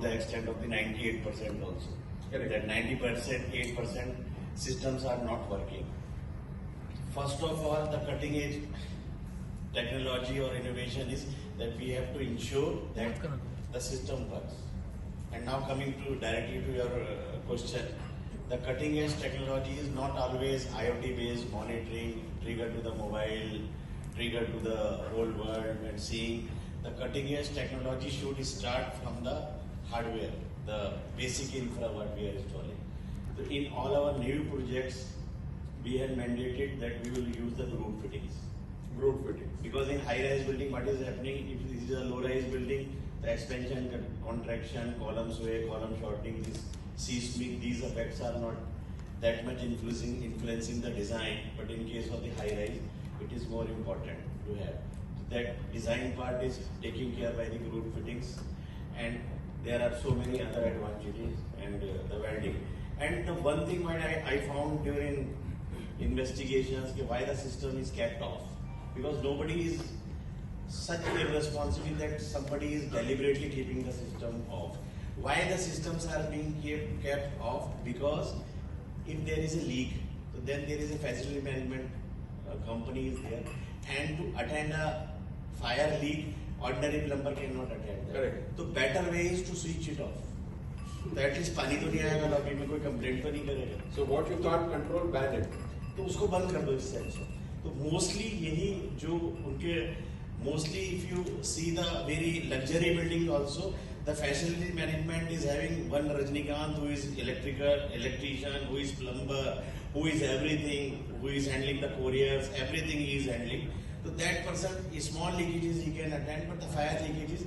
the extent of the 98% also. Correct. That 90%, 8% systems are not working. First of all, the cutting edge technology or innovation is that we have to ensure that the system works. And now coming to directly to your question, the cutting edge technology is not always IoT based monitoring, trigger to the mobile, trigger to the whole world and seeing. The cutting edge technology should start from the hardware, the basic infra what we are installing. So in all our new projects, we have mandated that we will use the groove fittings. Groove fittings. Because in high-rise building, what is happening? If this is a low-rise building, the expansion, contraction, column sway, column shortening, this seismic, these effects are not that much influencing the design. But in case of the high-rise, it is more important to have. So that design part is taken care by the groove fittings, and there are so many other advantages and the welding. And the one thing what I found during investigations, why the system is kept off, because nobody is such irresponsible that somebody is deliberately keeping the system off. Why the systems are being kept off? Because if there is a leak, so then there is a facility management company is there, and to attend a fire leak, ordinary plumber cannot attend that. Correct. So better way is to switch it off. तो at least पानी तो नहीं आएगा, lobby में कोई complaint तो नहीं करेगा. So what you can't control, ban it. तो उसको बंद कर दो इस साइड से. तो मोस्टली यही जो उनके mostly if you see the very luxury building also, the facility management is having one Rajinikanth who is electrician, who is plumber, who is everything, who is handling the couriers, everything he is handling. So that person, small leakages he can attend, but the fire leakages